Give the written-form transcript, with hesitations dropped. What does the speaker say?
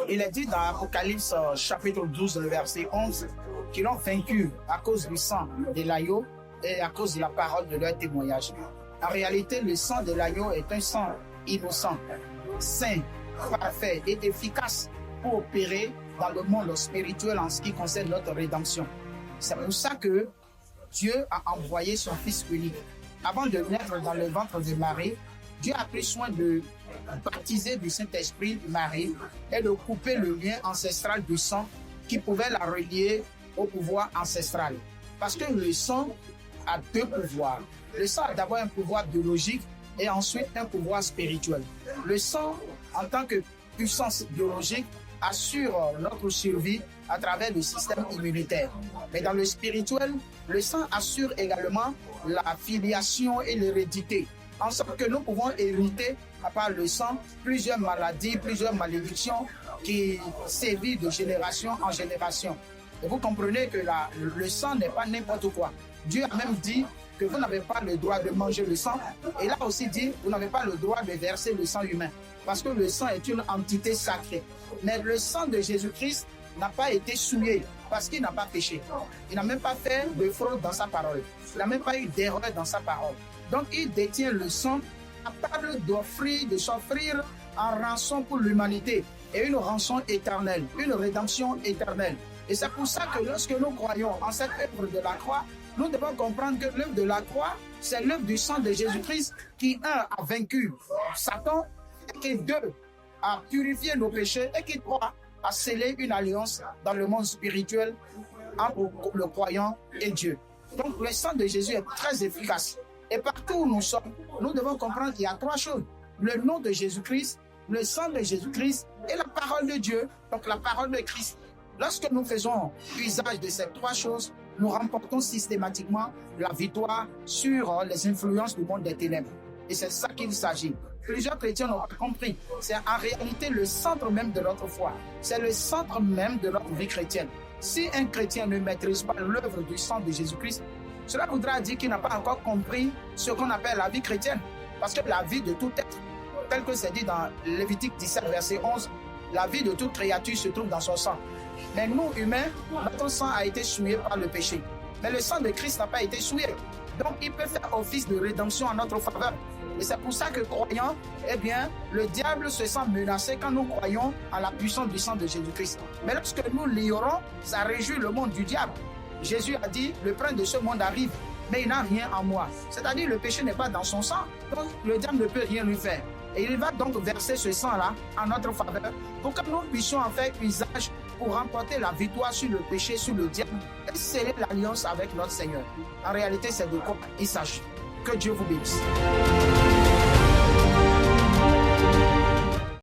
Il est dit dans Apocalypse chapitre 12, verset 11, qu'ils l'ont vaincu à cause du sang de l'agneau et à cause de la parole de leur témoignage. En réalité, le sang de l'agneau est un sang innocent, saint, parfait et efficace pour opérer dans le monde spirituel en ce qui concerne notre rédemption. C'est pour ça que Dieu a envoyé son Fils unique. Avant de naître dans le ventre de Marie, Dieu a pris soin de baptiser du Saint-Esprit Marie et de couper le lien ancestral du sang qui pouvait la relier au pouvoir ancestral. Parce que le sang a deux pouvoirs. Le sang a d'abord un pouvoir biologique et ensuite un pouvoir spirituel. Le sang, en tant que puissance biologique, assure notre survie à travers le système immunitaire. Mais dans le spirituel, le sang assure également la filiation et l'hérédité, en sorte que nous pouvons hériter, à part le sang, plusieurs maladies, plusieurs malédictions qui sévissent de génération en génération. Et vous comprenez que le sang n'est pas n'importe quoi. Dieu a même dit que vous n'avez pas le droit de manger le sang. Et là aussi dit, vous n'avez pas le droit de verser le sang humain. Parce que le sang est une entité sacrée. Mais le sang de Jésus-Christ n'a pas été souillé parce qu'il n'a pas péché. Il n'a même pas fait de fraude dans sa parole. Il n'a même pas eu d'erreur dans sa parole. Donc il détient le sang capable de s'offrir en rançon pour l'humanité et une rançon éternelle, une rédemption éternelle. Et c'est pour ça que lorsque nous croyons en cette œuvre de la croix, nous devons comprendre que l'œuvre de la croix, c'est l'œuvre du sang de Jésus-Christ qui, un, a vaincu Satan, et qui, deux, a purifié nos péchés, et qui, trois, a scellé une alliance dans le monde spirituel entre le croyant et Dieu. Donc le sang de Jésus est très efficace. Et partout où nous sommes, nous devons comprendre qu'il y a trois choses. Le nom de Jésus-Christ, le sang de Jésus-Christ et la parole de Dieu, donc la parole de Christ. Lorsque nous faisons usage de ces trois choses, nous remportons systématiquement la victoire sur les influences du monde des ténèbres. Et c'est ça qu'il s'agit. Plusieurs chrétiens n'ont pas compris. C'est en réalité le centre même de notre foi. C'est le centre même de notre vie chrétienne. Si un chrétien ne maîtrise pas l'œuvre du sang de Jésus-Christ, cela voudra dire qu'il n'a pas encore compris ce qu'on appelle la vie chrétienne. Parce que la vie de tout être, tel que c'est dit dans Lévitique 17, verset 11, la vie de toute créature se trouve dans son sang. Mais nous, humains, notre sang a été souillé par le péché. Mais le sang de Christ n'a pas été souillé. Donc, il peut faire office de rédemption en notre faveur. Et c'est pour ça que, croyant, eh bien, le diable se sent menacé quand nous croyons en la puissance du sang de Jésus-Christ. Mais lorsque nous l'ignorons, ça réjouit le monde du diable. Jésus a dit, le prince de ce monde arrive, mais il n'a rien en moi. C'est-à-dire, le péché n'est pas dans son sang, donc le diable ne peut rien lui faire. Et il va donc verser ce sang-là en notre faveur pour que nous puissions en faire usage pour remporter la victoire sur le péché, sur le diable et sceller l'alliance avec notre Seigneur. En réalité, c'est de quoi il s'agit. Que Dieu vous bénisse.